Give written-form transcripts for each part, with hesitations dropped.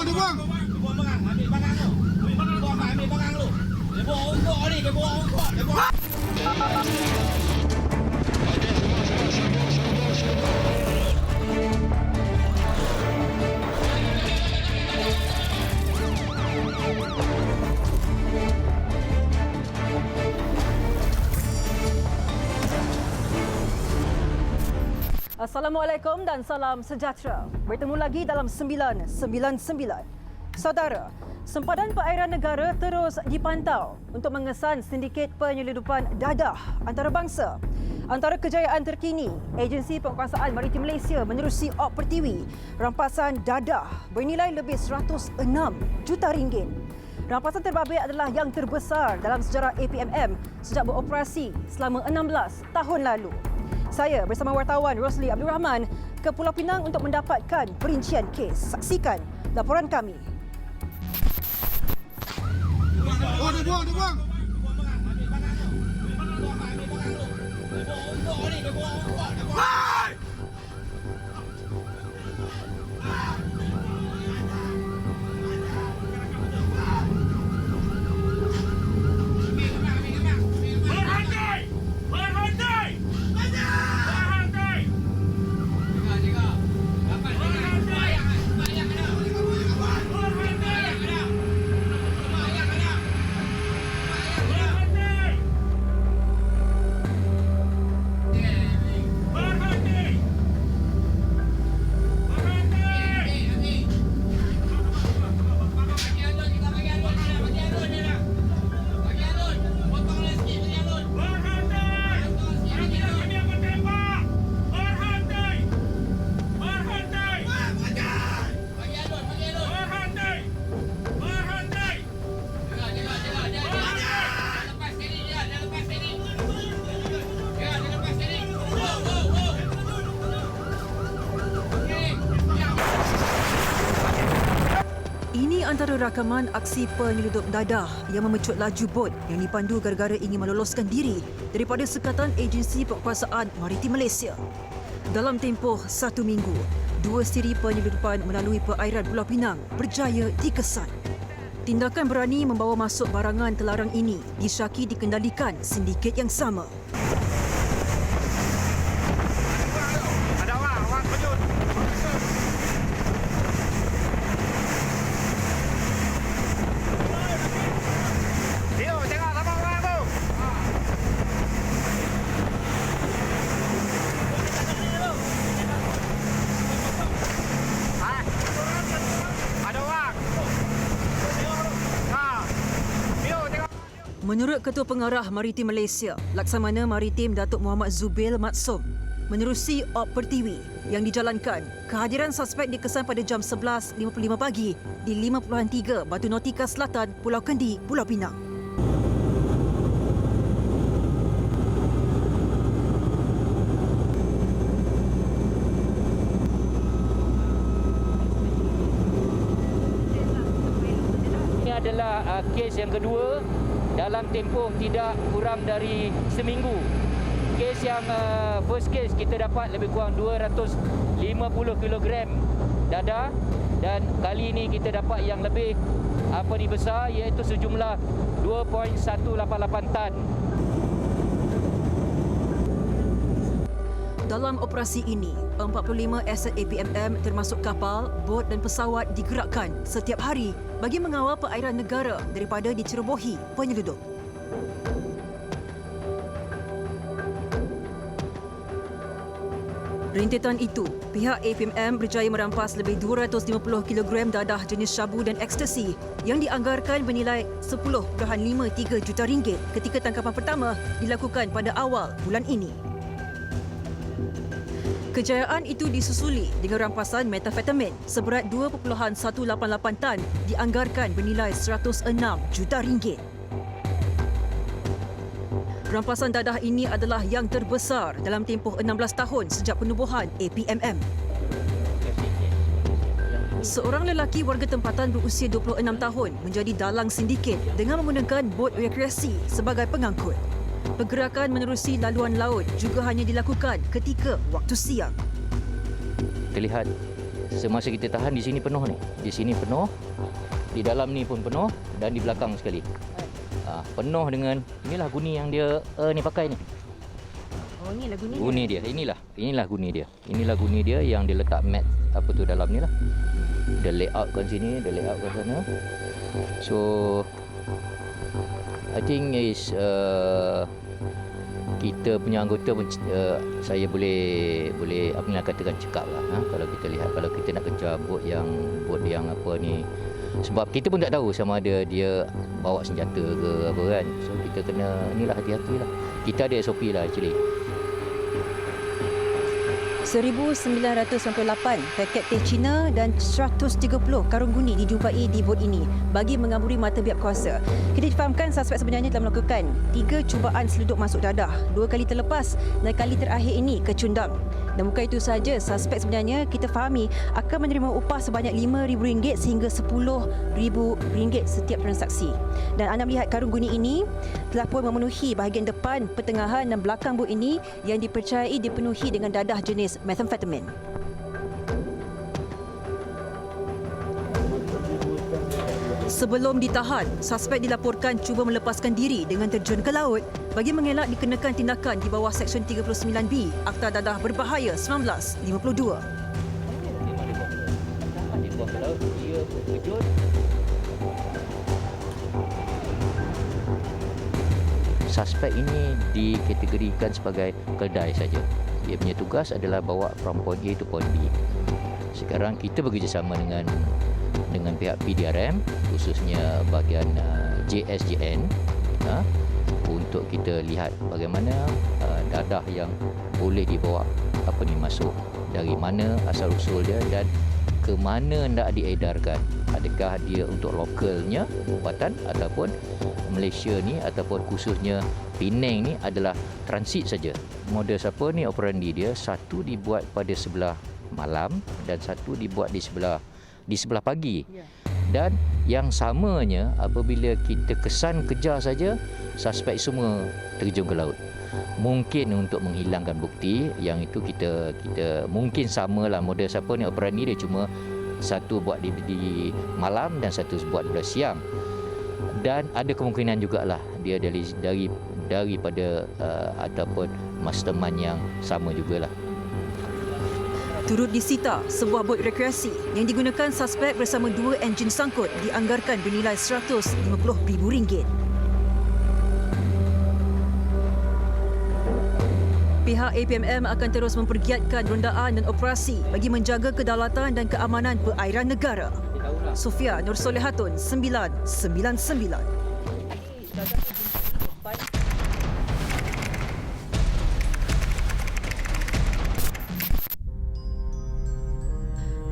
dia buang. Buang barang, ambil barang tu. Ambil barang tu. Dia buang ongkok ni, dia buang ongkok. Dia buang. Assalamualaikum dan salam sejahtera. Bertemu lagi dalam 999. Saudara, sempadan perairan negara terus dipantau untuk mengesan sindiket penyeludupan dadah antarabangsa. Antara kejayaan terkini, Agensi Penguasaan Maritim Malaysia menerusi Op Pertiwi rampasan dadah bernilai lebih 106 juta ringgit. Rampasan terbabit adalah yang terbesar dalam sejarah APMM sejak beroperasi selama 16 tahun lalu. Saya bersama wartawan Rosli Abdul Rahman ke Pulau Pinang untuk mendapatkan perincian kes. Saksikan laporan kami. Oh, dia buang, dia buang. Buang barang, ambil barang tu. Ambil barang tu. Dia buang ongkok ni, dia buang ongkok. Dia buang. Ini antara rakaman aksi penyeludup dadah yang memecut laju bot yang dipandu gara-gara ingin meloloskan diri daripada sekatan Agensi Penguasaan Maritim Malaysia. Dalam tempoh 1 minggu, 2 siri penyeludupan melalui perairan Pulau Pinang berjaya dikesan. Tindakan berani membawa masuk barangan terlarang ini disyaki dikendalikan sindiket yang sama. Menurut Ketua Pengarah Maritim Malaysia, Laksamana Maritim Datuk Muhammad Zubil Matsum, menerusi Op Pertiwi yang dijalankan, kehadiran suspek dikesan pada jam 11.55 pagi di 5.3 Batu Nautika Selatan, Pulau Kendi, Pulau Pinang. Ini adalah kes yang kedua dalam tempoh tidak kurang dari seminggu. Kes yang first case kita dapat lebih kurang 250 kg dadah, dan kali ini kita dapat yang lebih besar, iaitu sejumlah 2.188 tan. Dalam operasi ini, 45 aset APMM termasuk kapal, bot dan pesawat digerakkan setiap hari bagi mengawal perairan negara daripada dicerobohi penyeludup. Rintitan itu, pihak APMM berjaya merampas lebih 250 kg dadah jenis syabu dan ekstasi yang dianggarkan bernilai 10.53 juta ringgit ketika tangkapan pertama dilakukan pada awal bulan ini. Kejayaan itu disusuli dengan rampasan metafetamin seberat 2.188 tan dianggarkan bernilai 106 juta ringgit. Rampasan dadah ini adalah yang terbesar dalam tempoh 16 tahun sejak penubuhan APMM. Seorang lelaki warga tempatan berusia 26 tahun menjadi dalang sindiket dengan menggunakan bot rekreasi sebagai pengangkut. Pergerakan menerusi laluan laut juga hanya dilakukan ketika waktu siang. Terlihat semasa kita tahan di sini penuh ni. Di sini penuh, di dalam ni pun penuh dan di belakang sekali. Penuh dengan inilah guni yang dia ni pakai ni. Oh, ni lah guni. Guni dia. Inilah guni dia. Inilah guni dia yang dia letak mat apa tu dalam ni lah. Dia layout kat sini, dia layout kat sana. So I think is kita punya anggota pun saya boleh apa ni katakan cekap lah. Kalau kita lihat, kalau kita nak kejar bot yang apa ni, sebab kita pun tak tahu sama ada dia bawa senjata ke apa kan. So kita kena inilah hati-hati lah. Kita ada SOP lah actually. 1,998 paket teh Cina dan 130 karung guni dijumpai di bot ini bagi mengaburi mata biak kuasa. Kita difahamkan suspek sebenarnya telah melakukan 3 cubaan seluduk masuk dadah. 2 kali terlepas dan kali terakhir ini kecundang. Dan bukan itu saja, suspek sebenarnya kita fahami akan menerima upah sebanyak RM5,000 sehingga RM10,000 setiap transaksi. Dan anda melihat karung guni ini telah pun memenuhi bahagian depan, pertengahan dan belakang bot ini yang dipercayai dipenuhi dengan dadah jenis methamphetamine. Sebelum ditahan, suspek dilaporkan cuba melepaskan diri dengan terjun ke laut bagi mengelak dikenakan tindakan di bawah Seksyen 39B Akta Dadah Berbahaya 1952. Dia buang ke laut, dia terjun. Suspek ini dikategorikan sebagai keldai saja. Dia punya tugas adalah bawa from point A to point B. Sekarang kita bekerjasama dengan pihak PDRM, khususnya bahagian JSJN, untuk kita lihat bagaimana dadah yang boleh dibawa masuk, dari mana asal usul dia dan ke mana hendak diedarkan. Adakah dia untuk lokalnya umbatan ataupun Malaysia ni ataupun khususnya Penang ni adalah transit saja. Modus apa ni operandi dia, satu dibuat pada sebelah malam dan satu dibuat di sebelah pagi. Dan yang samanya apabila kita kesan kejar saja, suspek semua terjun ke laut. Mungkin untuk menghilangkan bukti, yang itu kita mungkin samalah modus apa ni operandi dia, cuma satu buat di malam dan satu buat pada siang. Dan ada kemungkinan jugalah dia daripada ataupun mastermind yang sama jugalah. Turut disita sebuah bot rekreasi yang digunakan suspek bersama 2 enjin sangkut dianggarkan bernilai RM150,000. Pihak APMM akan terus mempergiatkan rondaan dan operasi bagi menjaga kedaulatan dan keamanan perairan negara. Sofia Nur Solehatun, 999.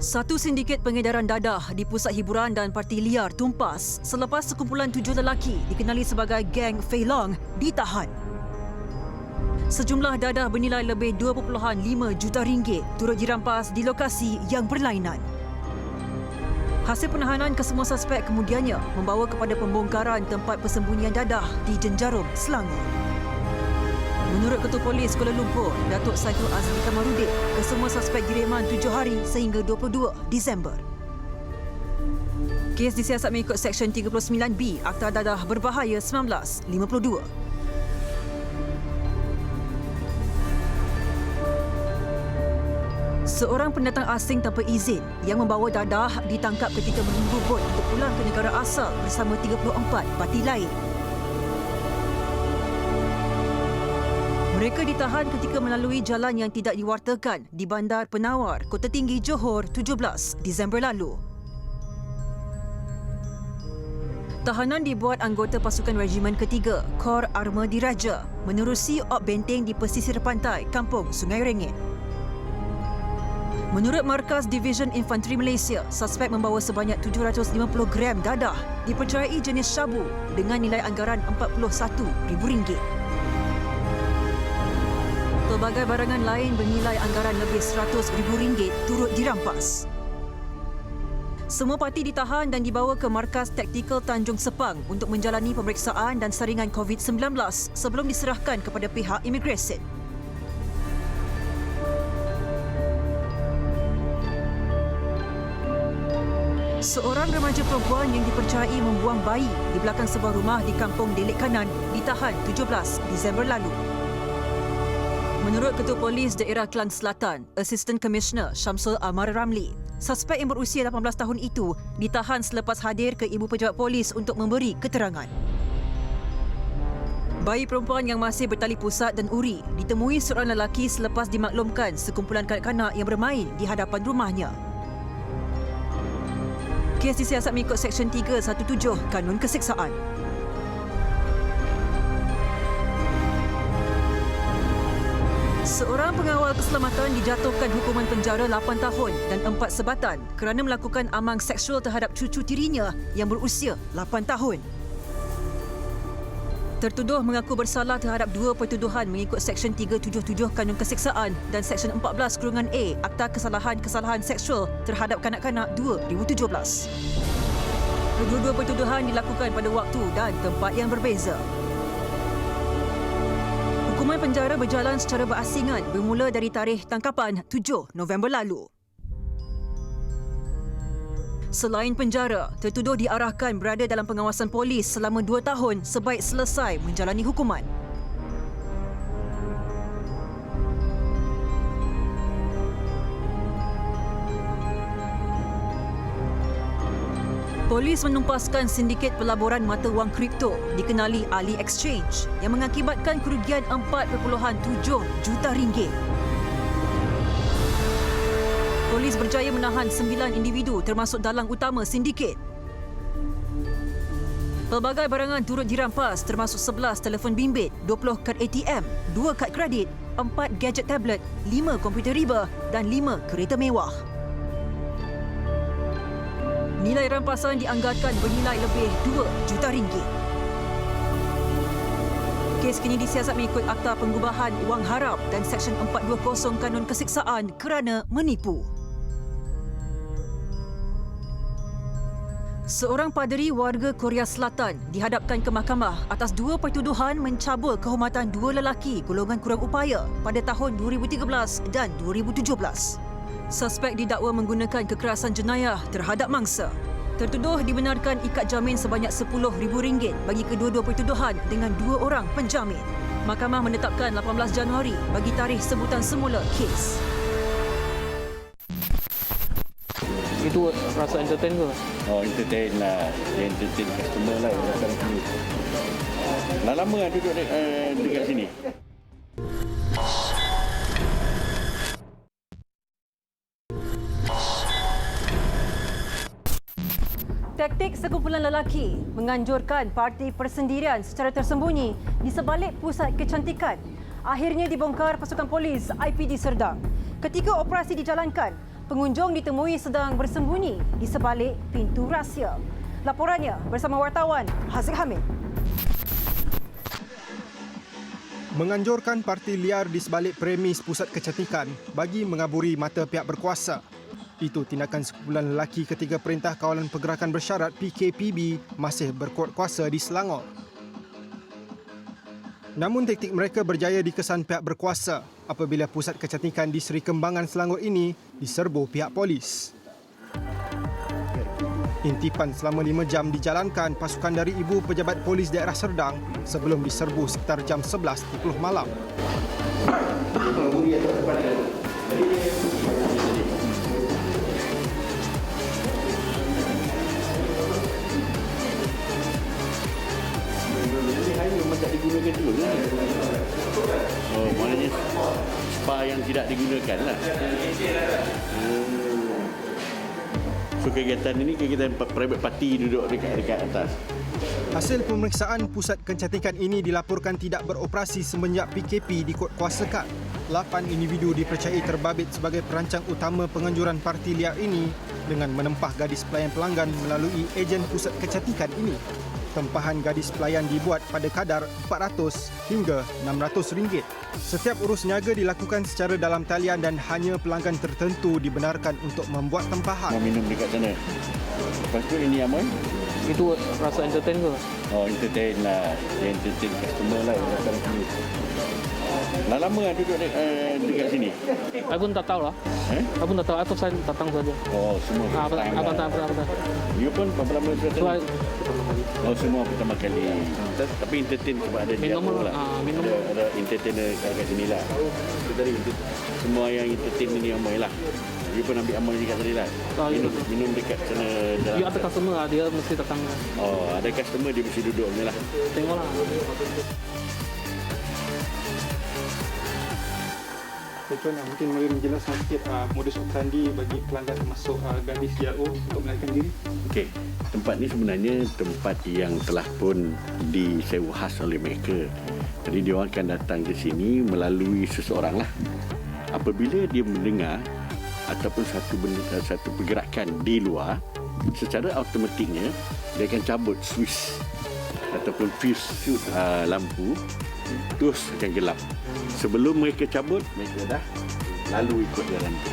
Satu sindiket pengedaran dadah di pusat hiburan dan parti liar tumpas selepas sekumpulan 7 lelaki dikenali sebagai geng Fei Long ditahan. Sejumlah dadah bernilai lebih RM2.5 juta turut dirampas di lokasi yang berlainan. Hasil penahanan kesemua suspek kemudiannya membawa kepada pembongkaran tempat persembunyian dadah di Jenjarum, Selangor. Menurut Ketua Polis Kuala Lumpur, Datuk Saiful Azli Kamarudin, kesemua suspek direman 7 hari sehingga 22 Disember. Kes disiasat mengikut Seksyen 39B Akta Dadah Berbahaya 1952. Seorang pendatang asing tanpa izin yang membawa dadah ditangkap ketika menunggu bot untuk pulang ke negara asal bersama 34 parti lain. Mereka ditahan ketika melalui jalan yang tidak diwartakan di Bandar Penawar, Kota Tinggi, Johor, 17 Disember lalu. Tahanan dibuat anggota pasukan Regimen Ketiga, Kor Arma Diraja, menerusi op benteng di pesisir pantai Kampung Sungai Rengit. Menurut Markas Division Infanteri Malaysia, suspek membawa sebanyak 750 gram dadah dipercayai jenis syabu dengan nilai anggaran RM41,000. Pelbagai barangan lain bernilai anggaran lebih RM100,000 turut dirampas. Semua parti ditahan dan dibawa ke Markas Taktikal Tanjung Sepang untuk menjalani pemeriksaan dan saringan COVID-19 sebelum diserahkan kepada pihak imigresen. Seorang remaja perempuan yang dipercayai membuang bayi di belakang sebuah rumah di kampung Delik Kanan ditahan 17 Disember lalu. Menurut Ketua Polis Daerah Kelang Selatan, Assistant Commissioner Syamsul Amar Ramli, suspek yang berusia 18 tahun itu ditahan selepas hadir ke Ibu Pejabat Polis untuk memberi keterangan. Bayi perempuan yang masih bertali pusat dan uri ditemui seorang lelaki selepas dimaklumkan sekumpulan kanak-kanak yang bermain di hadapan rumahnya. Kes disiasat mengikut Seksyen 317 Kanun Keseksaan. Seorang pengawal keselamatan dijatuhkan hukuman penjara 8 tahun dan 4 sebatan kerana melakukan amang seksual terhadap cucu tirinya yang berusia 8 tahun. Tertuduh mengaku bersalah terhadap 2 pertuduhan mengikut Seksyen 377 Kanun Keseksaan dan Seksyen 14(A) Akta Kesalahan-Kesalahan Seksual terhadap Kanak-kanak 2017. Kedua-dua pertuduhan dilakukan pada waktu dan tempat yang berbeza. Hukuman penjara berjalan secara berasingan bermula dari tarikh tangkapan 7 November lalu. Selain penjara, tertuduh diarahkan berada dalam pengawasan polis selama 2 tahun sebaik selesai menjalani hukuman. Polis menumpaskan sindiket pelaburan mata wang kripto dikenali Ali Exchange yang mengakibatkan kerugian 4.7 juta ringgit. Polis berjaya menahan 9 individu termasuk dalang utama sindiket. Pelbagai barangan turut dirampas termasuk 11 telefon bimbit, 20 kad ATM, 2 kad kredit, 4 gadget tablet, 5 komputer riba dan 5 kereta mewah. Nilai rampasan dianggarkan bernilai lebih 2 juta ringgit. Kes kini disiasat mengikut Akta Pengubahan Wang Haram dan Seksyen 420 Kanun Keseksaan kerana menipu. Seorang paderi warga Korea Selatan dihadapkan ke mahkamah atas 2 pertuduhan mencabul kehormatan 2 lelaki golongan kurang upaya pada tahun 2013 dan 2017. Suspek didakwa menggunakan kekerasan jenayah terhadap mangsa. Tertuduh dibenarkan ikat jamin sebanyak RM10,000 bagi kedua-dua pertuduhan dengan 2 orang penjamin. Mahkamah menetapkan 18 Januari bagi tarikh sebutan semula kes. Itu rasa entertain ke? Oh, entertain lah. Dia entertain customer lah. Dah lama lah duduk dekat sini. Taktik sekumpulan lelaki menganjurkan parti persendirian secara tersembunyi di sebalik pusat kecantikan akhirnya dibongkar pasukan polis IPD Serdang. Ketika operasi dijalankan, pengunjung ditemui sedang bersembunyi di sebalik pintu rahsia. Laporannya bersama wartawan Haziq Hamid. Menganjurkan parti liar di sebalik premis pusat kecantikan bagi mengaburi mata pihak berkuasa. Itu tindakan sekumpulan lelaki ketika Perintah Kawalan Pergerakan Bersyarat PKPB masih berkuat kuasa di Selangor. Namun taktik mereka berjaya dikesan pihak berkuasa apabila pusat kecantikan di Seri Kembangan Selangor ini diserbu pihak polis. Intipan selama 5 jam dijalankan pasukan dari Ibu Pejabat Polis Daerah Serdang sebelum diserbu sekitar jam 11.30 malam. Tak digunakan dulu ni. Oh, maknanya spa yang tidak digunakan lah. So kegiatan ini kegiatan private party duduk dekat atas. Hasil pemeriksaan pusat kecantikan ini dilaporkan tidak beroperasi semenjak PKP dikuatkuasakan. 8 individu dipercayai terbabit sebagai perancang utama penganjuran parti liar ini dengan menempah gadis pelayan pelanggan melalui ejen pusat kecantikan ini. Tempahan gadis pelayan dibuat pada kadar RM400 hingga RM600. Setiap urus niaga dilakukan secara dalam talian dan hanya pelanggan tertentu dibenarkan untuk membuat tempahan. Mau minum dekat sana. Lepas tu ini Amoy. Itu rasa entertain ke? Oh, entertain lah. Dia entertain customer lah. Dah lama duduk dekat sini. Saya pun tak tahu lah. Saya pun tak tahu. Atau saya datang saja. Oh, semua Apa tak. You pun berapa lama sudah So, tadi? Oh, semua pertama kali. Tapi entertain sebab ada minum lah. minum. Ada entertainer kat sini lah. Semua yang entertain ni ramai lah. You pun ambil amal dekat tadi lah. Minum dekat sana. You ada customer lah, dia mesti datang. Oh, ada customer dia mesti duduk ni lah. Tengoklah. Tuan, mungkin boleh menjelaskan sikit modus operandi bagi pelanggan termasuk gadis JRO untuk melarikan diri? Okey, tempat ni sebenarnya tempat yang telah pun disewa khas oleh mereka. Jadi dia orang akan datang ke sini melalui seseorang lah. Apabila dia mendengar ataupun satu pergerakan di luar, secara automatiknya dia akan cabut switch ataupun fuse lampu, terus akan gelap. Sebelum mereka cabut, mereka dah lalu ikut jalan tu.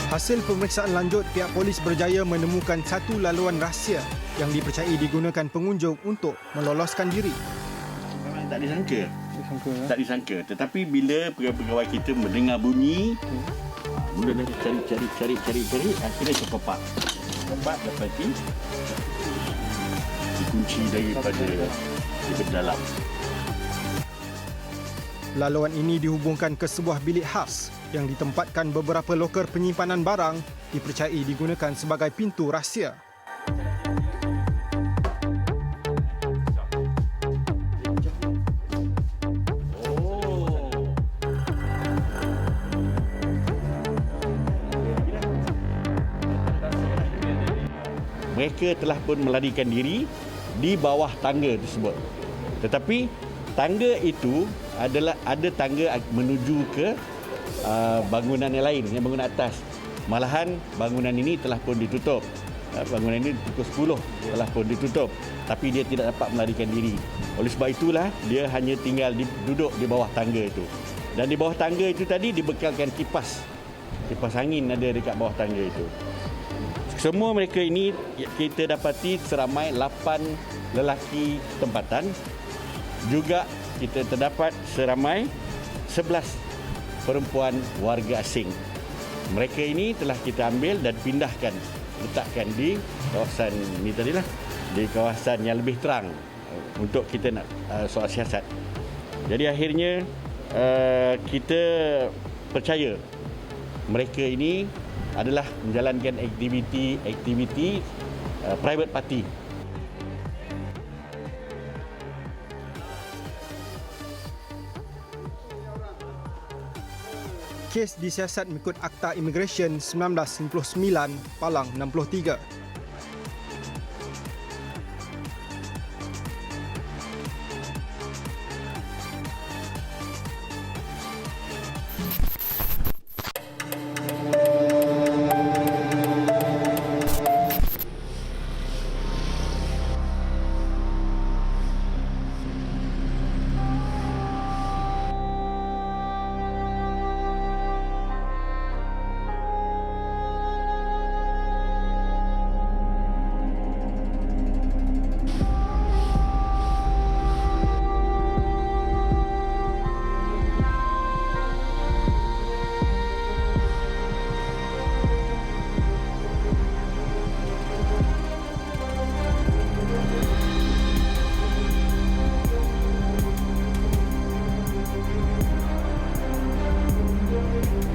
Hasil pemeriksaan lanjut, pihak polis berjaya menemukan satu laluan rahsia yang dipercayai digunakan pengunjung untuk meloloskan diri. Memang tak disangka. Tak disangka. Tetapi bila pegawai kita mendengar bunyi, mula dah cari, akhirnya terpapak. Dapat dikunci daripada di dalam. Laluan ini dihubungkan ke sebuah bilik khas yang ditempatkan beberapa loker penyimpanan barang dipercayai digunakan sebagai pintu rahsia. Mereka telah pun melarikan diri di bawah tangga tersebut. Tetapi tangga itu adalah ada tangga menuju ke bangunan yang lain, yang bangunan atas. Malahan bangunan ini telah pun ditutup. Bangunan ini pukul 10 telah pun ditutup. Tapi dia tidak dapat melarikan diri. Oleh sebab itulah dia hanya tinggal duduk di bawah tangga itu. Dan di bawah tangga itu tadi dibekalkan kipas. Kipas angin ada dekat bawah tangga itu. Semua mereka ini kita dapati seramai 8 lelaki tempatan. Juga kita terdapat seramai 11 perempuan warga asing. Mereka ini telah kita ambil dan pindahkan, letakkan di kawasan ni tadilah, di kawasan yang lebih terang untuk kita nak soal siasat. Jadi akhirnya kita percaya mereka ini adalah menjalankan aktiviti private party. Kes disiasat mengikut Akta Immigration 1999 Palang 63.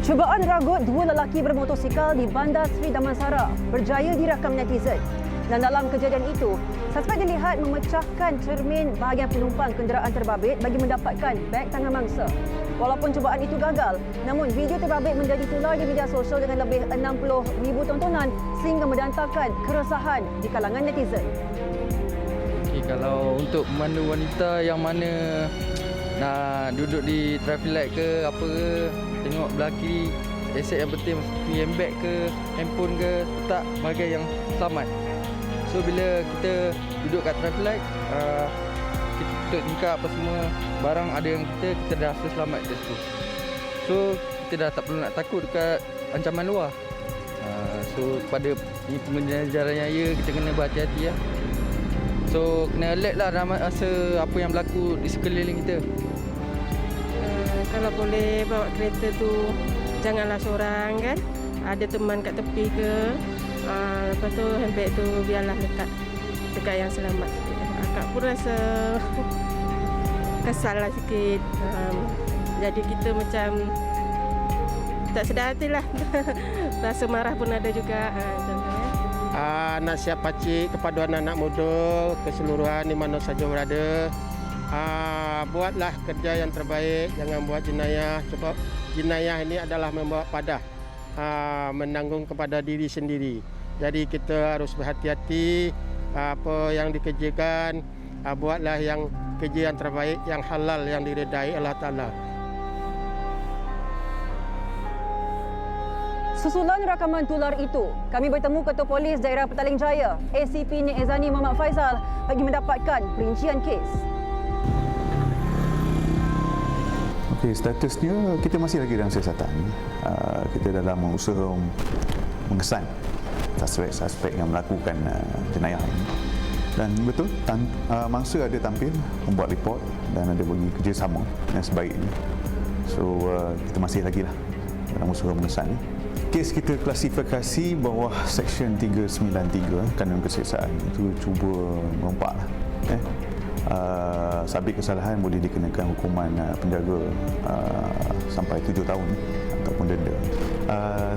Cubaan ragut dua lelaki bermotosikal di Bandar Seri Damansara berjaya dirakam netizen. Dan dalam kejadian itu, suspek dilihat memecahkan cermin bahagian penumpang kenderaan terbabit bagi mendapatkan beg tangan mangsa. Walaupun cubaan itu gagal, namun video terbabit menjadi tular di media sosial dengan lebih 60,000 tontonan sehingga mendatangkan keresahan di kalangan netizen. Okay, kalau untuk pemandu wanita yang mana nak duduk di traffic light ke apa ke, tengok belah kiri, aset yang penting seperti handbag ke, handphone ke, letak bahagian yang selamat. So bila kita duduk kat traffic light, kita tutup tingkap apa semua, barang ada yang kita dah rasa selamat kat situ. So kita dah tak perlu nak takut dekat ancaman luar. So pada pengguna jalan raya kita kena berhati-hati lah. So kena alert lah dalam masa apa yang berlaku di sekeliling kita. Kalau boleh bawa kereta tu janganlah seorang kan. Ada teman kat tepi ke. Lepas tu handbag tu biarlah letak dekat yang selamat. Akak pun rasa kesal lah sikit. Jadi kita macam tak sedar hati lah. Rasa marah pun ada juga. Contohnya. Nasihat pakcik kepada anak-anak muda keseluruhan di mana saja berada. Buatlah kerja yang terbaik, jangan buat jenayah. Sebab jenayah ini adalah membawa padah, menanggung kepada diri sendiri. Jadi kita harus berhati-hati apa yang dikerjakan. Buatlah yang kerja yang terbaik, yang halal, yang diredai Allah Ta'ala. Susulan rakaman tular itu, kami bertemu Ketua Polis Daerah Petaling Jaya, ACP Nik Ezani Muhammad Faizal bagi mendapatkan perincian kes. Okey, statusnya kita masih lagi dalam siasatan. Kita dalam usaha mengesan suspek yang melakukan jenayah ini. Dan betul, mangsa ada tampil membuat report dan ada bagi kerjasama yang sebaiknya. So, kita masih lagi lah dalam usaha mengesan. Kes kita klasifikasi bawah Seksyen 393 Kanun Keseksaan itu cuba merompak lah. Sabit kesalahan boleh dikenakan hukuman penjara sampai 7 tahun ataupun denda.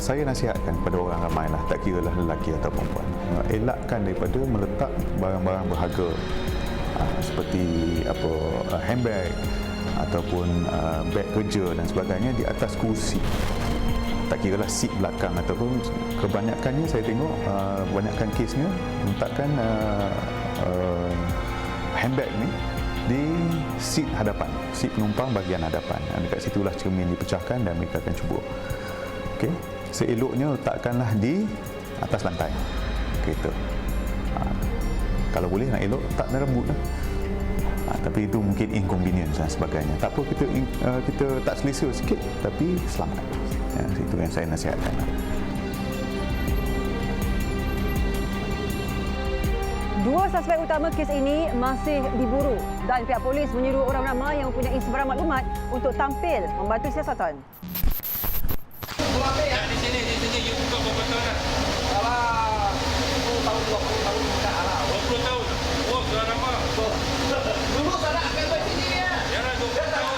Saya nasihatkan kepada orang ramai lah, tak kira lah lelaki atau perempuan, elakkan daripada meletak barang-barang berharga seperti handbag ataupun beg kerja dan sebagainya di atas kursi. Tak kira lah seat belakang ataupun kebanyakannya saya tengok kebanyakan kesnya letakkan handbag ni di seat hadapan, seat penumpang bahagian hadapan. Dekat situlah cermin dipecahkan dan mereka akan cuba. Okey, seeloknya letakkanlah di atas lantai kereta. Kalau boleh nak elok letak dalam boot lah. Tapi itu mungkin inconvenience dan sebagainya. Tak apa, kita tak selesa sikit tapi selamat. Itu yang saya nasihatkan lah. Dua suspek utama kes ini masih diburu dan pihak polis menyuruh orang ramai yang mempunyai sebarang maklumat untuk tampil membantu siasatan. Di sini, you buka berapa tahun dah? Alah, 10 tahun, 20 tahun dah lah. 20 tahun? Oh, sudah lama. Dulu tak nak akan sini ya. Yalah, 20 tahun.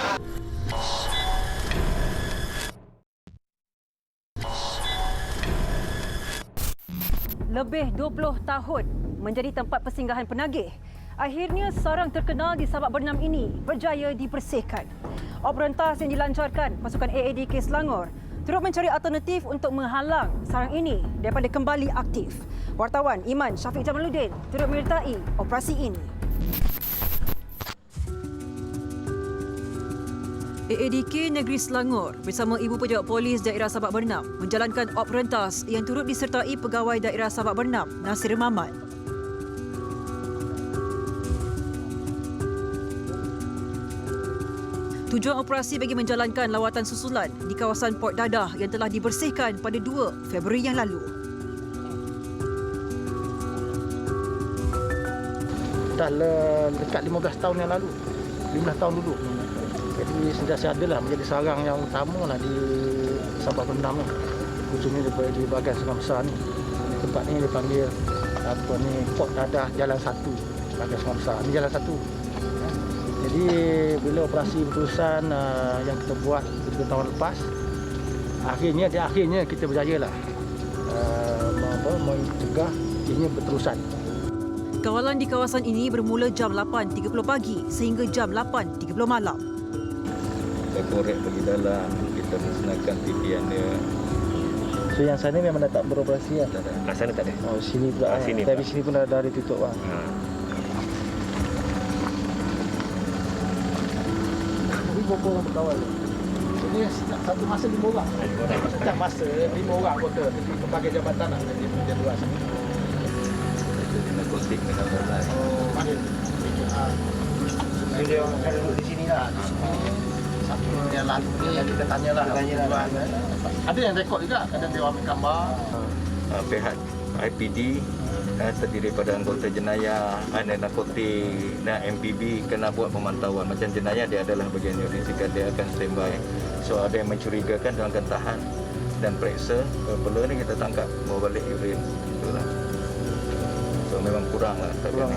Lebih 20 tahun menjadi tempat persinggahan penagih. Akhirnya sarang terkenal di Sabak Bernam ini berjaya dibersihkan. Operentas yang dilancarkan pasukan AADK Selangor turut mencari alternatif untuk menghalang sarang ini daripada kembali aktif. Wartawan Iman Syafiq Jamaluddin turut menyertai operasi ini. AADK Negeri Selangor bersama Ibu Pejabat Polis Daerah Sabak Bernam menjalankan op rentas yang turut disertai Pegawai Daerah Sabak Bernam, Nasir Mamat. Tujuan operasi bagi menjalankan lawatan susulan di kawasan Port Dadah yang telah dibersihkan pada 2 Februari yang lalu. Dah dekat 15 tahun yang lalu, 15 tahun dulu. Jadi sentiasa adalah menjadi sarang yang utama lah di Sabak Bernam ni. Khususnya di bahagian Sungai Besar ni. Tempat ni dipanggil Port Dadah Jalan 1, bahagian Sungai Besar. Ni Jalan 1. Jadi bila operasi berterusan yang kita buat 3 tahun lepas, akhirnya kita berjaya lah mencegah ianya berterusan. Kawalan di kawasan ini bermula jam 8.30 pagi sehingga jam 8.30 malam. Kita korek pergi dalam, kita musnahkan TPN dia. So yang sana memang dah tak beroperasi lah? Tak, sana tak ada. Oh, sini pula. Sini tapi sini pun dah ditutup lah. Ini berapa orang berkawal? Ini satu masa 5 orang. Setiap masa 5 orang anggota. Jadi pelbagai jabatan lah. Jadi dia luar sini. Kita kontik dengan orang lain. Oh, mana? Dia orang akan duduk di sini lah. Satu yang lalu ni yang kita tanya lah. Ada yang rekod juga, ada dia ambil gambar. Pihak IPD terdiri pada anggota jenayah, narkotik dan MPB kena buat pemantauan. Macam jenayah dia adalah bagian yurisdiksi, dia akan standby. So ada yang mencurigakan dia akan tahan dan periksa. Kalau perlu ni kita tangkap, bawa balik urin. Itulah. So memang kurang lah. Sekarang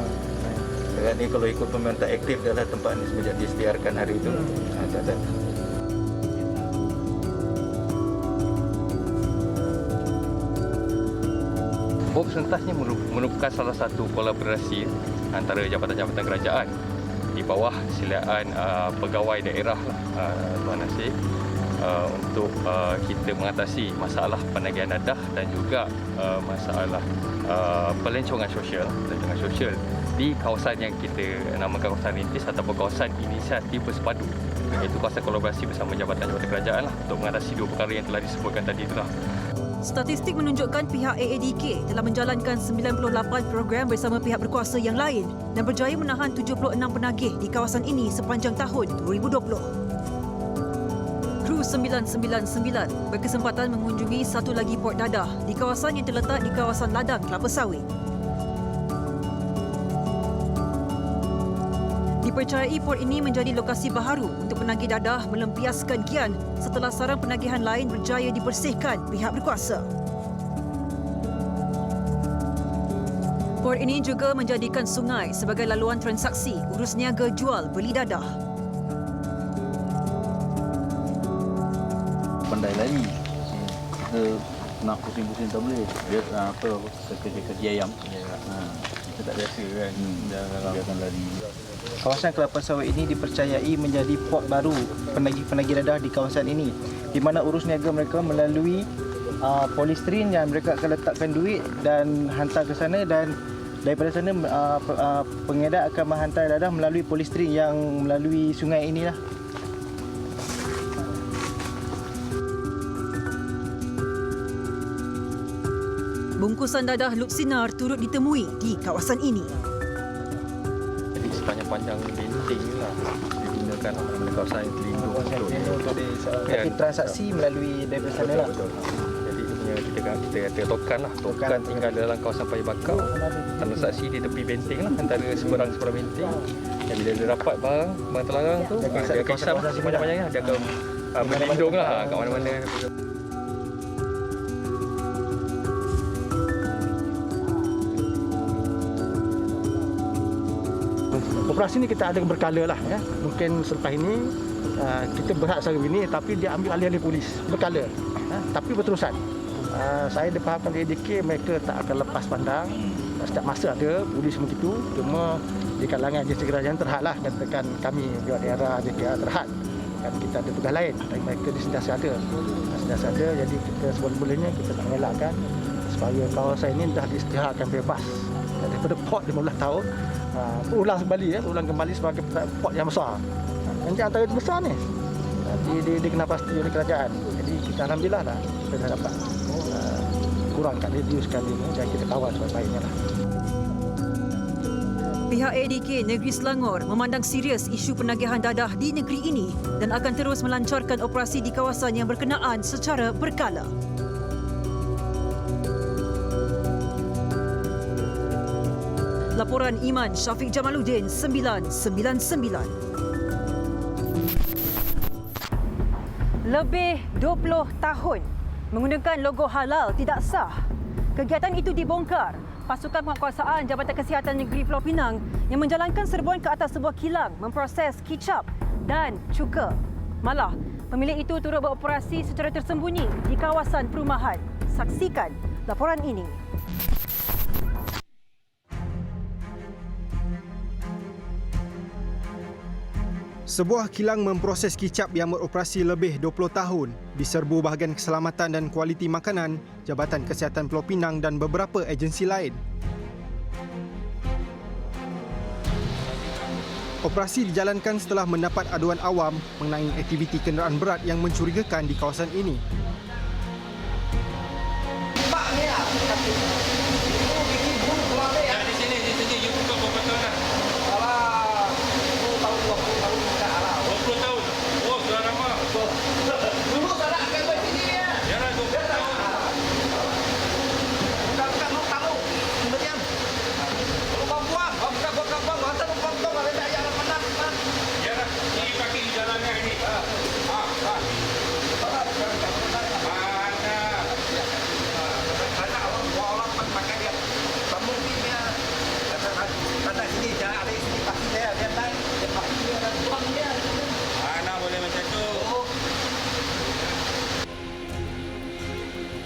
ni kalau ikut pemerintah aktif adalah tempat ni semenjak disediakan hari itu. Tak ada. Bob Sentas ni merupakan salah satu kolaborasi antara jabatan-jabatan kerajaan di bawah silaan pegawai daerah Tuan Nasir untuk kita mengatasi masalah penagihan dadah dan juga masalah pelancongan sosial di kawasan yang kita namakan kawasan rintis ataupun kawasan inisiatif bersepadu, iaitu kawasan kolaborasi bersama jabatan-jabatan kerajaan untuk mengatasi dua perkara yang telah disebutkan tadi itulah. Statistik menunjukkan pihak AADK telah menjalankan 98 program bersama pihak berkuasa yang lain dan berjaya menahan 76 penagih di kawasan ini sepanjang tahun 2020. Kru 999 berkesempatan mengunjungi satu lagi port dadah di kawasan yang terletak di kawasan ladang kelapa sawit. Dipercayai port ini menjadi lokasi baharu untuk penagih dadah melempiaskan kian setelah sarang penagihan lain berjaya dibersihkan pihak berkuasa. Port ini juga menjadikan sungai sebagai laluan transaksi urus niaga jual beli dadah. Pandai lari. Kita nak pusing-pusing tak boleh. Dia kerja ayam. Kita tak biasa kan. Dia akan lari. Kawasan kelapa sawit ini dipercayai menjadi port baru penagih dadah di kawasan ini, di mana urus niaga mereka melalui polistrin yang mereka akan letakkan duit dan hantar ke sana, dan daripada sana pengedar akan menghantar dadah melalui polistrin yang melalui sungai inilah. Bungkusan dadah Luxinar turut ditemui di kawasan ini. Sepanjang benteng lah digunakan oleh kawasan yang terlindung untuk transaksi melalui daripada sana lah. Jadi kita tokan tinggal dalam kawasan Paya Bakau, transaksi di tepi benteng lah, antara seberang benteng. Dan bila dia dapat barang terlarang tu, dia kisah lah sebanyak-banyaknya, dia akan melindung lah kat mana-mana. Operasi ni kita ada berkala lah ya. Mungkin selepas ini kita berhak secara begini, tapi dia ambil alih polis berkala, tapi berterusan. Saya difahamkan di ADK mereka tak akan lepas pandang. Setiap masa ada polis begitu, cuma di kalangan agensi kerajaan terhad lah, katakan kami di daerah JPA terhad, kan kita ada tugas lain, tapi mereka sentiasa ada. Jadi kita sebelum-belumnya kita tak mengelakkan supaya kawasan ini dah diisytiharkan bebas daripada port 15 tahun. Ulang kembali sebagai port yang besar. Yang antara itu besar ni. Dikena pasti oleh kerajaan. Jadi kita alhamdulillah lah kita dah dapat kurangkan, reducekan ini dan kita kawal sebaik-baiknya lah. Pihak ADK Negeri Selangor memandang serius isu penagihan dadah di negeri ini dan akan terus melancarkan operasi di kawasan yang berkenaan secara berkala. Laporan Iman Syafiq Jamaluddin 999. Lebih 20 tahun menggunakan logo halal tidak sah. Kegiatan itu dibongkar pasukan penguasaan Jabatan Kesihatan Negeri Pulau Pinang yang menjalankan serbuan ke atas sebuah kilang memproses kicap dan cuka. Malah, pemilik itu turut beroperasi secara tersembunyi di kawasan perumahan. Saksikan laporan ini. Sebuah kilang memproses kicap yang beroperasi lebih 20 tahun diserbu bahagian keselamatan dan kualiti makanan Jabatan Kesihatan Pulau Pinang dan beberapa agensi lain. Operasi dijalankan setelah mendapat aduan awam mengenai aktiviti kenderaan berat yang mencurigakan di kawasan ini.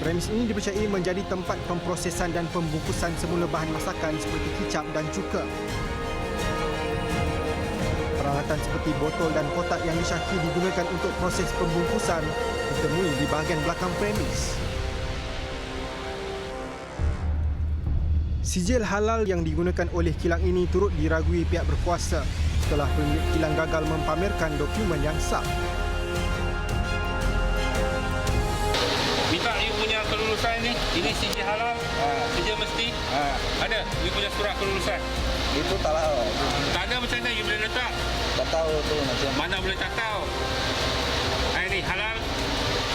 Premis ini dipercayai menjadi tempat pemprosesan dan pembungkusan semula bahan masakan seperti kicap dan cuka. Peralatan seperti botol dan kotak yang disyaki digunakan untuk proses pembungkusan ditemui di bahagian belakang premis. Sijil halal yang digunakan oleh kilang ini turut diragui pihak berkuasa setelah pemilik kilang gagal mempamerkan dokumen yang sah. Minta you punya kelulusan ini sijil halal, sijil mesti. Ada you punya surat kelulusan? Itu tak tahu. Tak ada, macam mana you boleh letak? Tak tahu tu macam mana boleh tak tahu. Ini halal,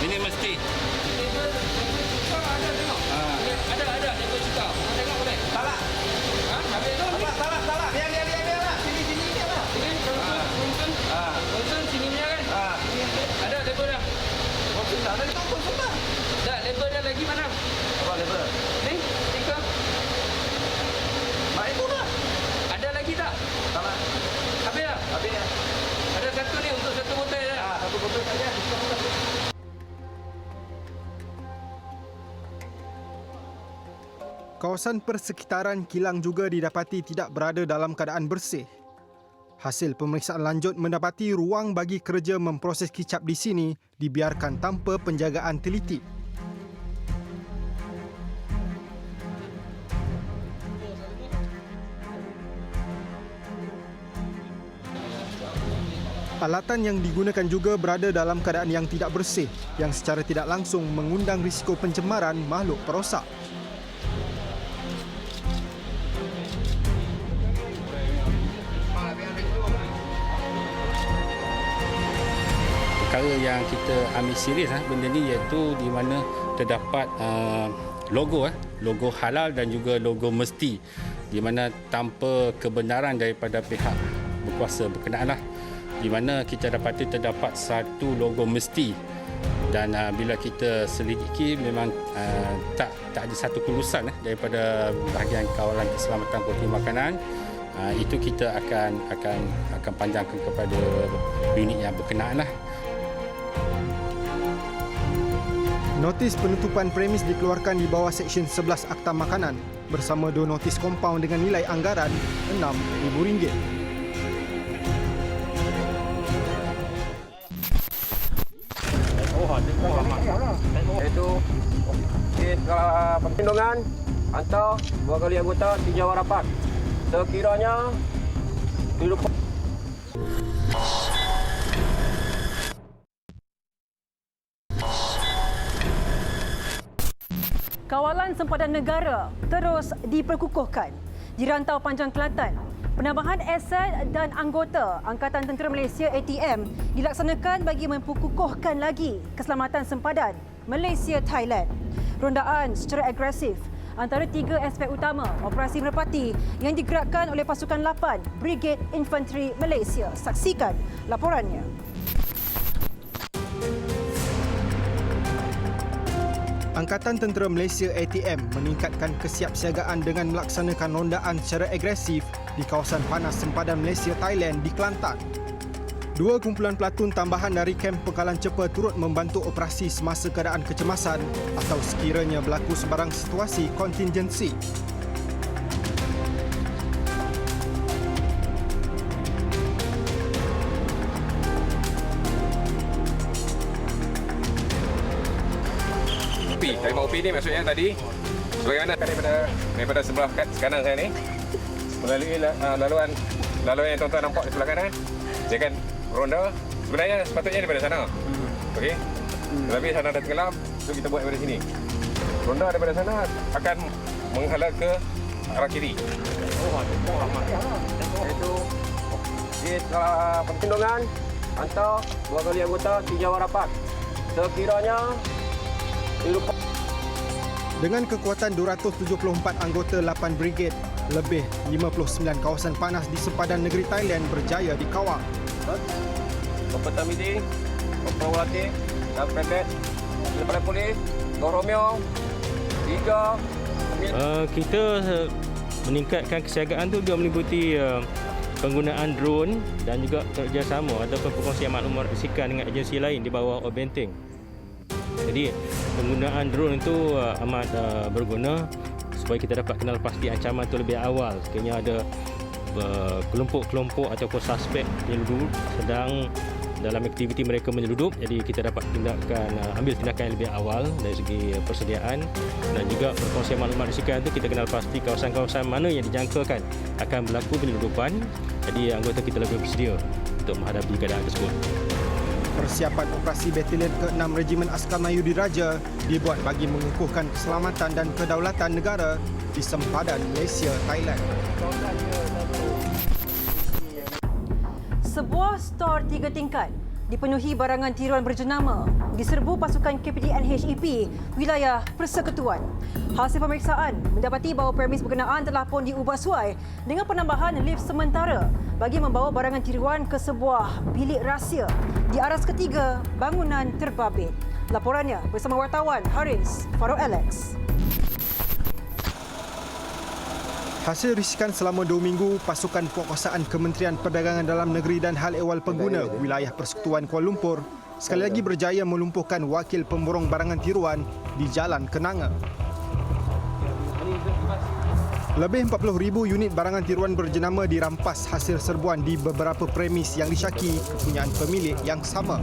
ini mesti. Ada label cuka. Tengok boleh. Tak lah. Habis tu. Tak lah. Biar lah. Sini lah. Sini concern. Concern sini punya kan? Ada label dah. Concern tak ada tu concern dah. Tak, label dah lagi mana? Apa label? Ni, stiker. Mak itu dah. Ada lagi tak? Tak lah. Habis dah? Habis dah. Ada satu ni untuk satu botol dah. Satu botol saja. Kawasan persekitaran kilang juga didapati tidak berada dalam keadaan bersih. Hasil pemeriksaan lanjut mendapati ruang bagi kerja memproses kicap di sini dibiarkan tanpa penjagaan teliti. Alatan yang digunakan juga berada dalam keadaan yang tidak bersih, yang secara tidak langsung mengundang risiko pencemaran makhluk perosak. Perkara yang kita ambil serius benda ni iaitu di mana terdapat logo halal dan juga logo mesti, di mana tanpa kebenaran daripada pihak berkuasa berkenaan di mana kita dapati terdapat satu logo mesti, dan bila kita selidiki memang tak ada satu kelulusan daripada bahagian kawalan keselamatan kualiti makanan. Itu kita akan panjangkan kepada unit yang berkenaan . Notis penutupan premis dikeluarkan di bawah Seksyen 11 Akta Makanan bersama 2 notis kompaun dengan nilai anggaran RM6,000. Iaitu perlindungan hantar 2 kali anggota tinjauan rapat. Sekiranya dilupa. Kawalan sempadan negara terus diperkukuhkan di rantau panjang Kelantan. Penambahan aset dan anggota Angkatan Tentera Malaysia ATM dilaksanakan bagi memperkukuhkan lagi keselamatan sempadan Malaysia-Thailand. Rondaan secara agresif antara 3 aspek utama operasi Merpati yang digerakkan oleh Pasukan 8 Brigade Infanteri Malaysia. Saksikan laporannya. Angkatan Tentera Malaysia ATM meningkatkan kesiapsiagaan dengan melaksanakan rondaan secara agresif di kawasan panas sempadan Malaysia-Thailand di Kelantan. 2 kumpulan pelatun tambahan dari kamp Pekalan Cepa turut membantu operasi semasa keadaan kecemasan atau sekiranya berlaku sebarang situasi kontingensi. Terima OP ni maksudnya tadi sebagaimana daripada sebelah kanan saya ni melalui laluan yang tuan-tuan nampak di sebelah kanan, dia akan ronda. Sebenarnya sepatutnya daripada sana. Okey. Tetapi sana dah tenggelam, so kita buat daripada sini. Ronda daripada sana akan menghala ke arah kiri. Iaitu di perlindungan hantar 2 kali anggota tinjauan rapat. Sekiranya dilupa. Dengan kekuatan 274 anggota 8 brigade, lebih 59 kawasan panas di sempadan negeri Thailand berjaya dikawal. Kompetan midi, Kompetan Walati, dan Pendek, Daripada Polis, Gor Romeo, 3. Kita meningkatkan kesiagaan tu juga meliputi penggunaan drone dan juga kerjasama ataupun perkongsian maklumat fizikal dengan agensi lain di bawah Benteng. Jadi penggunaan drone itu amat berguna supaya kita dapat kenal pasti ancaman itu lebih awal. Sekiranya ada kelompok-kelompok ataupun suspek penyelundup sedang dalam aktiviti mereka menyeludup, jadi kita dapat ambil tindakan yang lebih awal dari segi persediaan dan juga perkongsian maklumat risiko itu kita kenal pasti kawasan-kawasan mana yang dijangkakan akan berlaku penyeludupan, jadi anggota kita lebih bersedia untuk menghadapi keadaan tersebut. Persiapan operasi Batalion ke-6 Regimen Askar Melayu Diraja dibuat bagi mengukuhkan keselamatan dan kedaulatan negara di sempadan Malaysia, Thailand. Sebuah stor 3 tingkat dipenuhi barangan tiruan berjenama diserbu pasukan KPDN HEP wilayah Persekutuan. Hasil pemeriksaan mendapati bahawa premis berkenaan telah pun diubah suai dengan penambahan lift sementara bagi membawa barangan tiruan ke sebuah bilik rahsia di aras ketiga bangunan terbabit. Laporannya bersama wartawan Haris Farouk Alex. Hasil risikan selama 2 minggu, pasukan penguasaan Kementerian Perdagangan Dalam Negeri dan Hal Ehwal Pengguna wilayah Persekutuan Kuala Lumpur sekali lagi berjaya melumpuhkan wakil pemborong barangan tiruan di Jalan Kenanga. Lebih 40,000 unit barangan tiruan berjenama dirampas hasil serbuan di beberapa premis yang disyaki kepunyaan pemilik yang sama.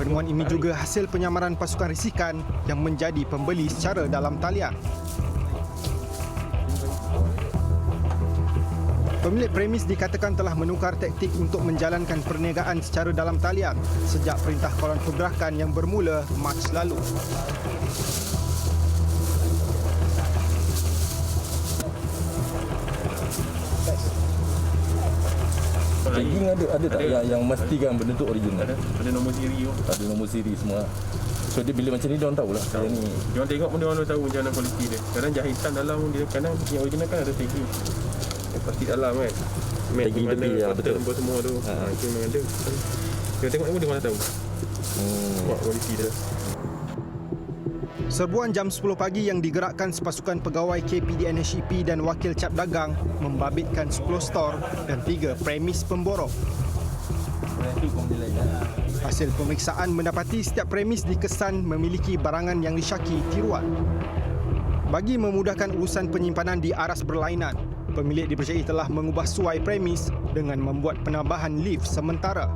Penemuan ini juga hasil penyamaran pasukan risikan yang menjadi pembeli secara dalam talian. Pemilik premis dikatakan telah menukar taktik untuk menjalankan perniagaan secara dalam talian sejak perintah kawalan pergerakan yang bermula Mac lalu. Tagging ada tak yang memastikan benda tu original? Ada nombor siri tu. Ada nombor siri semua. So dia bila macam ni dia orang tahulah yang ni. Dia orang tengok pun dia orang tahu macam mana kualiti dia. Kadang jahitan dalam dia kadang yang original kan ada tagging. Plastik dalam kan. Tagging tepi yang betul. Semua tu. Itu memang ada. Dia tengok pun dia mana tahu. Buat kualiti dia. Serbuan jam 10 pagi yang digerakkan sepasukan pegawai KPDN HEP dan wakil cap dagang membabitkan 10 stor dan 3 premis pemborong. Hasil pemeriksaan mendapati setiap premis dikesan memiliki barangan yang disyaki tiruan. Bagi memudahkan urusan penyimpanan di aras berlainan, pemilik dipercayai telah mengubah suai premis dengan membuat penambahan lift sementara.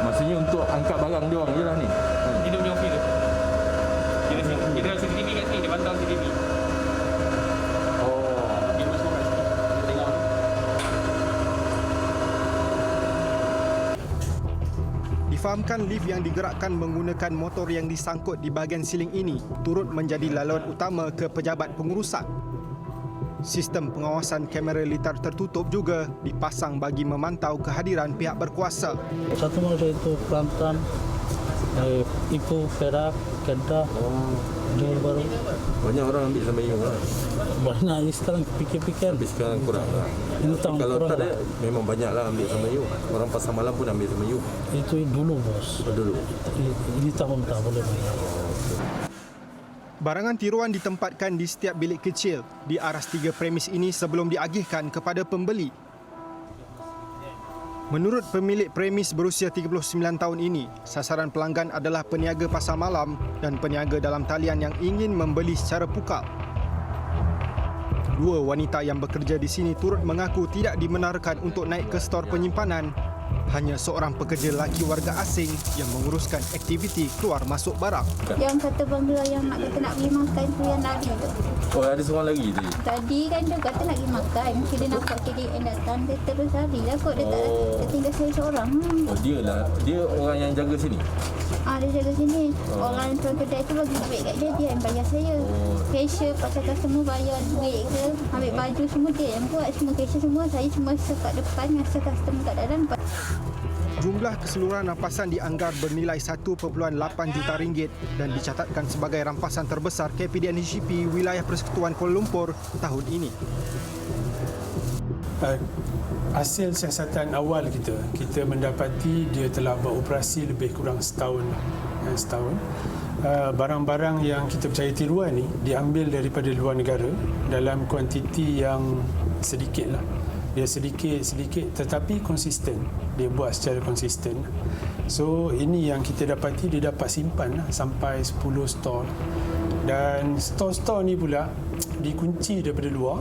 Maksudnya untuk angkat barang dia orang je lah ni. Dia punya office tu. Kita ada CCTV kat sini, dia pantau CCTV. Dia masuk kat sini. Kita tengok. Difahamkan lift yang digerakkan menggunakan motor yang disangkut di bahagian siling ini turut menjadi laluan utama ke pejabat pengurusan. Sistem pengawasan kamera litar tertutup juga dipasang bagi memantau kehadiran pihak berkuasa. Satu manusia itu Kelantan, Ipoh, Perak, Kedah, Johor Bahru. Banyak orang ambil sama you lah. Banyak ini sekarang fikir-fikir. Tapi sekarang kurang lah. Ini tahun kalau kurang tak ada, lah. memang banyak lah ambil sama you. Orang pasar malam pun ambil sama you. Itu dulu bos. Dulu. Ini tahun tak boleh banyak. Barangan tiruan ditempatkan di setiap bilik kecil di aras 3 premis ini sebelum diagihkan kepada pembeli. Menurut pemilik premis berusia 39 tahun ini, sasaran pelanggan adalah peniaga pasar malam dan peniaga dalam talian yang ingin membeli secara pukal. 2 wanita yang bekerja di sini turut mengaku tidak dibenarkan untuk naik ke stor penyimpanan. Hanya seorang pekerja lelaki warga asing yang menguruskan aktiviti keluar masuk barang. Yang kata bangla yang nak kata nak pergi makan tu yang lari tu. Oh, ada seorang lagi tadi? Tadi kan dia kata nak pergi makan. Mungkin dia nampak KDN datang, dia terus lari lah kot. Dia tak dia tinggal saya seorang. Oh, dia lah. Dia orang yang jaga sini? Dia jaga sini. Orang tuan kedai tu bagi duit kat dia, dia yang bayar saya. Cashier, pasal customer bayar duit ke, ambil baju semua dia yang buat. Semua cashier semua, saya cuma sekat depan, ngasih customer kat dalam. Jumlah keseluruhan rampasan dianggar bernilai 1.8 juta ringgit dan dicatatkan sebagai rampasan terbesar KPDN HEP wilayah Persekutuan Kuala Lumpur tahun ini. Hasil siasatan awal kita mendapati dia telah beroperasi lebih kurang setahun. Barang-barang yang kita percaya tiruan ni diambil daripada luar negara dalam kuantiti yang sedikit lah. Dia sedikit-sedikit tetapi konsisten. Dia buat secara konsisten. So ini yang kita dapati, dia dapat simpan sampai 10 store. Dan store-store ni pula dikunci daripada luar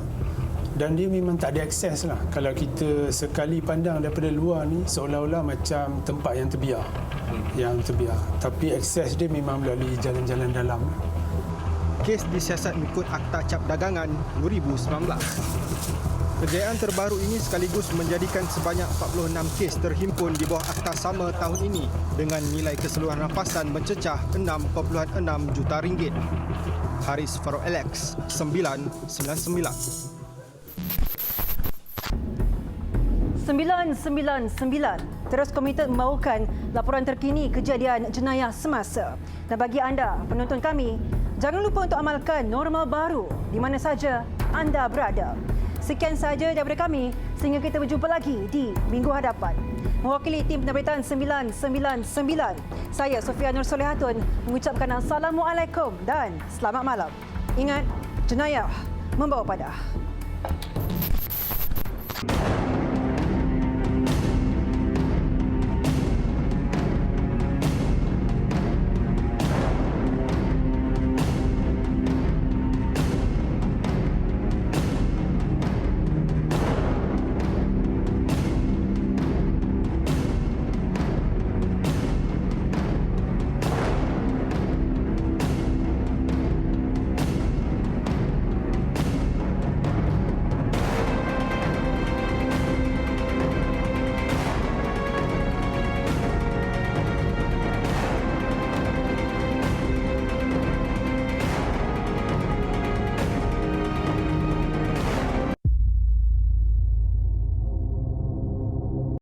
dan dia memang tak ada akses lah. Kalau kita sekali pandang daripada luar ni seolah-olah macam tempat yang terbiar. Tapi akses dia memang melalui jalan-jalan dalam. Kes disiasat mengikut Akta Cap Dagangan 2019. Kejayaan terbaru ini sekaligus menjadikan sebanyak 46 kes terhimpun di bawah akta sama tahun ini dengan nilai keseluruhan rampasan mencecah 6.6 juta ringgit. Haris Farouk Alex, 999. 999 terus komited membawakan laporan terkini kejadian jenayah semasa. Dan bagi anda, penonton kami, jangan lupa untuk amalkan norma baru di mana saja anda berada. Sekian sahaja daripada kami sehingga kita berjumpa lagi di minggu hadapan. Mewakili tim penerbitan 999, saya Sofia Nur Solehatun mengucapkan Assalamualaikum dan selamat malam. Ingat, jenayah membawa padah.